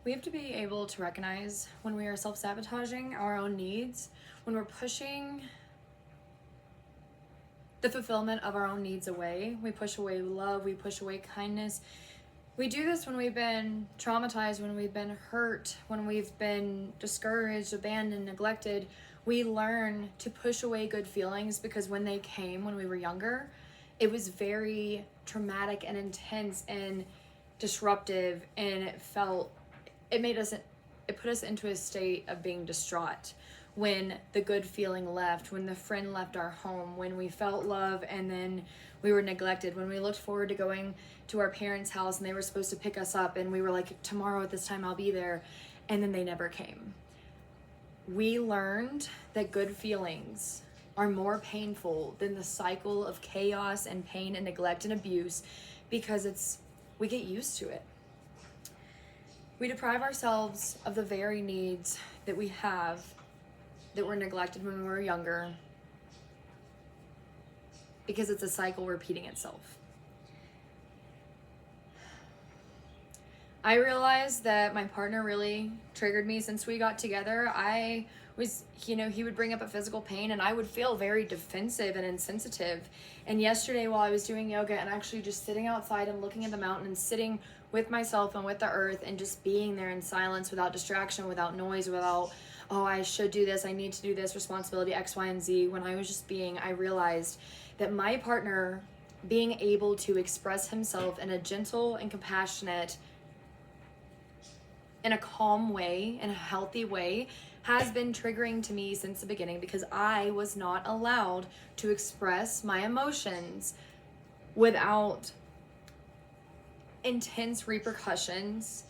We have to be able to recognize when we are self-sabotaging our own needs, when we're pushing the fulfillment of our own needs away. We push away love, we push away kindness. We do this when we've been traumatized, when we've been hurt, when we've been discouraged, abandoned, neglected. We learn to push away good feelings because when they came when we were younger, it was very traumatic and intense and disruptive, and it put us into a state of being distraught. When the good feeling left, when the friend left our home, when we felt love and then we were neglected, when we looked forward to going to our parents' house and they were supposed to pick us up and we were like, tomorrow at this time I'll be there, and then they never came. We learned that good feelings are more painful than the cycle of chaos and pain and neglect and abuse because we get used to it. We deprive ourselves of the very needs that we have that were neglected when we were younger because it's a cycle repeating itself. I realized that my partner really triggered me since we got together. He would bring up a physical pain and I would feel very defensive and insensitive. And yesterday while I was doing yoga and actually just sitting outside and looking at the mountain and sitting with myself and with the earth and just being there in silence without distraction, without noise, without, oh, I should do this, I need to do this, responsibility, X, Y, and Z. When I was just being, I realized that my partner being able to express himself in a gentle and compassionate, in a calm way, in a healthy way, has been triggering to me since the beginning because I was not allowed to express my emotions without intense repercussions,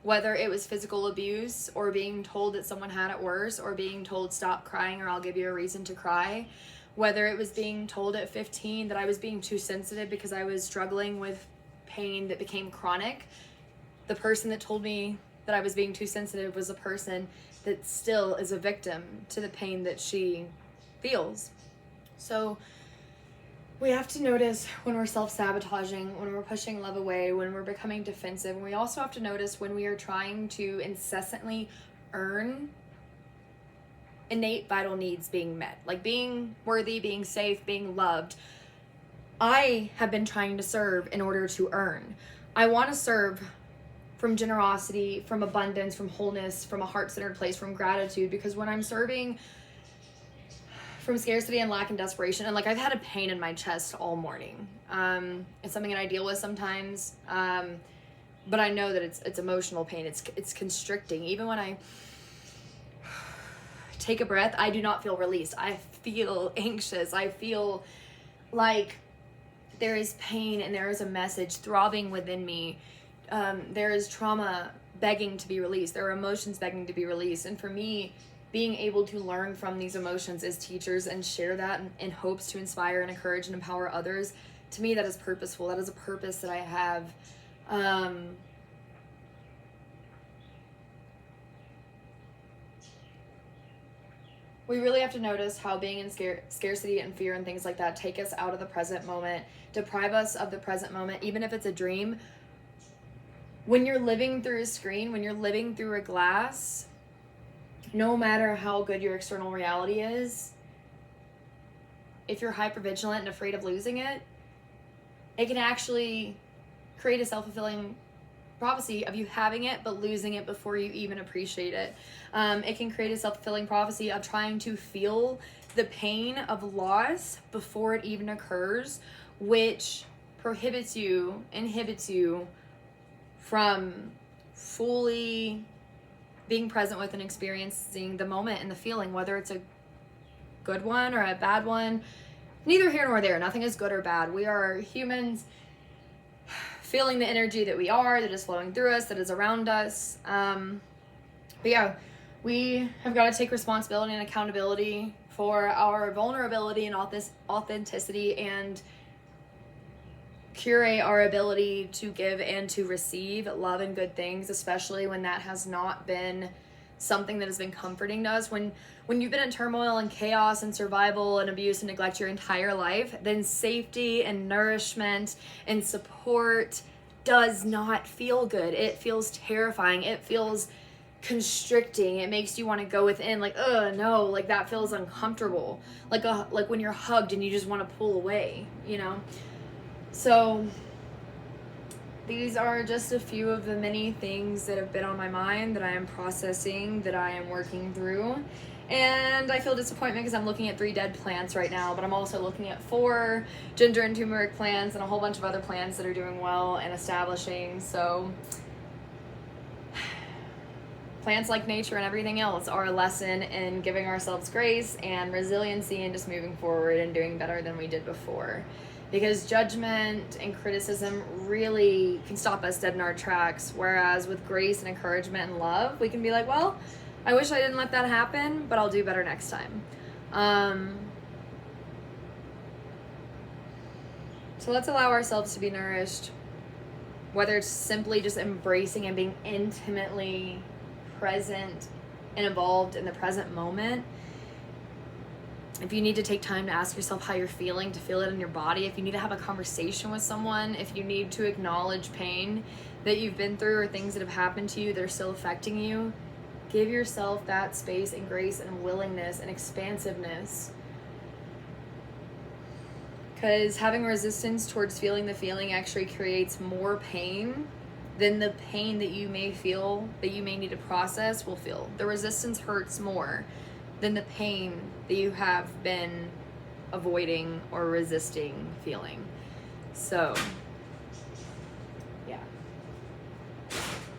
whether it was physical abuse or being told that someone had it worse or being told stop crying or I'll give you a reason to cry, whether it was being told at 15 that I was being too sensitive because I was struggling with pain that became chronic. The person that told me that I was being too sensitive was a person that still is a victim to the pain that she feels. So we have to notice when we're self-sabotaging, when we're pushing love away, when we're becoming defensive. And we also have to notice when we are trying to incessantly earn innate vital needs being met, like being worthy, being safe, being loved. I have been trying to serve in order to earn. I want to serve from generosity, from abundance, from wholeness, from a heart-centered place, from gratitude, because when I'm serving from scarcity and lack and desperation, and like I've had a pain in my chest all morning. It's something that I deal with sometimes, but I know that it's emotional pain. It's constricting. Even when I take a breath, I do not feel released. I feel anxious. I feel like there is pain and there is a message throbbing within me. There is trauma begging to be released. There are emotions begging to be released. And for me, being able to learn from these emotions as teachers and share that in hopes to inspire and encourage and empower others, to me, that is purposeful. That is a purpose that I have. We really have to notice how being in scarcity and fear and things like that take us out of the present moment, deprive us of the present moment, even if it's a dream. When you're living through a screen, when you're living through a glass, no matter how good your external reality is, if you're hypervigilant and afraid of losing it, it can actually create a self-fulfilling prophecy of you having it but losing it before you even appreciate it. It can create a self-fulfilling prophecy of trying to feel the pain of loss before it even occurs, which inhibits you from fully being present with and experiencing the moment and the feeling, whether it's a good one or a bad one. Neither here nor there. Nothing is good or bad. We are humans feeling the energy that we are, that is flowing through us, that is around us. But yeah, we have got to take responsibility and accountability for our vulnerability and authenticity, and curate our ability to give and to receive love and good things, especially when that has not been something that has been comforting to us. When you've been in turmoil and chaos and survival and abuse and neglect your entire life, then safety and nourishment and support does not feel good. It feels terrifying. It feels constricting. It makes you want to go within, like, no, like that feels uncomfortable. Like when you're hugged and you just want to pull away, you know? So these are just a few of the many things that have been on my mind that I am processing, that I am working through. And I feel disappointment because I'm looking at 3 dead plants right now, but I'm also looking at 4 ginger and turmeric plants and a whole bunch of other plants that are doing well and establishing. So plants, like nature and everything else, are a lesson in giving ourselves grace and resiliency and just moving forward and doing better than we did before. Because judgment and criticism really can stop us dead in our tracks, whereas with grace and encouragement and love, we can be like, well, I wish I didn't let that happen, but I'll do better next time. So let's allow ourselves to be nourished, whether it's simply just embracing and being intimately present and involved in the present moment. If you need to take time to ask yourself how you're feeling, to feel it in your body, if you need to have a conversation with someone, if you need to acknowledge pain that you've been through or things that have happened to you that are still affecting you, give yourself that space and grace and willingness and expansiveness. Because having resistance towards feeling the feeling actually creates more pain than the pain that you may feel, that you may need to process, will feel. The resistance hurts more than the pain that you have been avoiding or resisting feeling. So